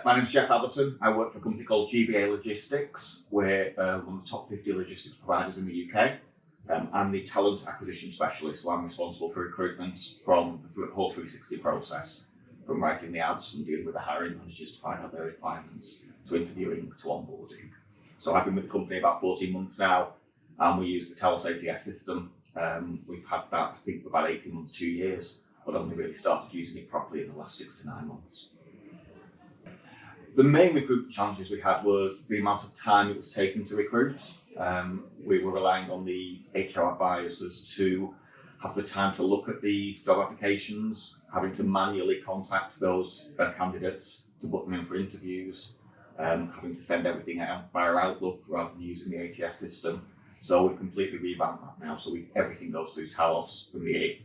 My name's Jeff Atherton. I work for a company called GBA Logistics. We're one of the top 50 logistics providers in the UK. I'm the talent acquisition specialist, so I'm responsible for recruitment from the whole 360 process, from writing the ads, from dealing with the hiring managers to find out their requirements, to interviewing, to onboarding. So I've been with the company about 14 months now, and we use the Talos ATS system. We've had that, I think, for about 18 months, 2 years, but only really started using it properly in the last 6 to 9 months. The main recruitment challenges we had were the amount of time it was taking to recruit. We were relying on the HR advisors to have the time to look at the job applications, having to manually contact those candidates to book them in for interviews, having to send everything out via Outlook rather than using the ATS system. So we've completely revamped that now. So everything goes through Talos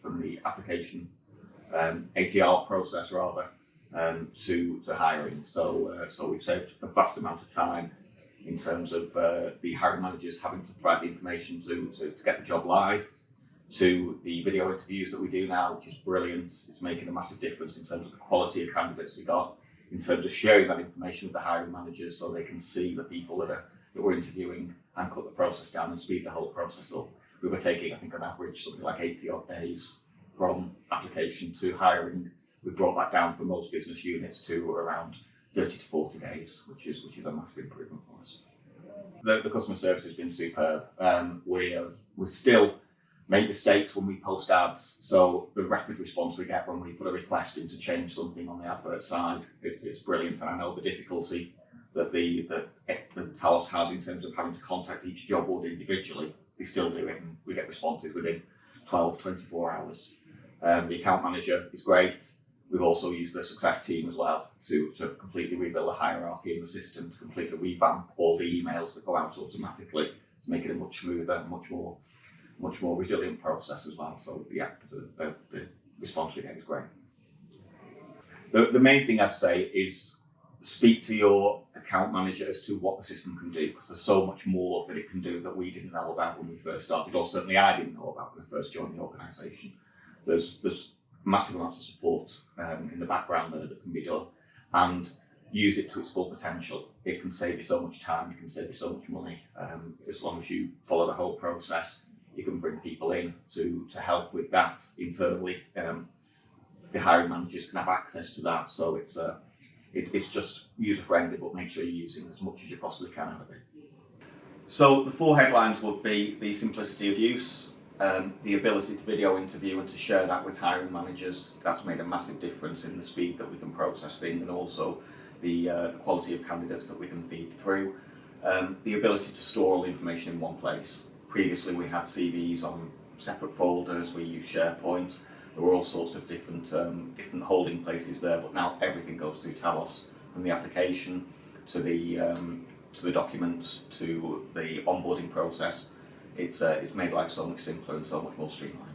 from the application ATR process rather. To hiring. So we've saved a vast amount of time in terms of the hiring managers having to provide the information to get the job live, to the video interviews that we do now, which is brilliant. It's making a massive difference in terms of the quality of candidates we got, in terms of sharing that information with the hiring managers so they can see the people that we're interviewing and cut the process down and speed the whole process up. We were taking, I think, on average something like 80 odd days from application to hiring. We brought that down for most business units to around 30 to 40 days, which is a massive improvement for us. The customer service has been superb. We still make mistakes when we post ads, so the rapid response we get when we put a request in to change something on the advert side, it's brilliant. And I know the difficulty that the Talos has in terms of having to contact each job board individually. We still do it, and we get responses within 12, 24 hours. The account manager is great. We've also used the success team as well to completely rebuild the hierarchy in the system, to completely revamp all the emails that go out automatically, to make it a much smoother, much more resilient process as well. So yeah, the response we get is great. The main thing I'd say is speak to your account manager as to what the system can do, because there's so much more that it can do that we didn't know about when we first started, or certainly I didn't know about when I first joined the organisation. There's massive amounts of support in the background there that can be done, and use it to its full potential. It can save you so much time, it can save you so much money. As long as you follow the whole process, you can bring people in to help with that internally. The hiring managers can have access to that, so it's just user-friendly, but make sure you're using as much as you possibly can out of it. So the 4 headlines would be the simplicity of use, the ability to video interview and to share that with hiring managers. That's made a massive difference in the speed that we can process things, and also the quality of candidates that we can feed through. The ability to store all the information in one place. Previously we had CVs on separate folders, we used SharePoint. There were all sorts of different holding places there, but now everything goes through Talos, from the application to the documents to the onboarding process. It's made life so much simpler and so much more streamlined.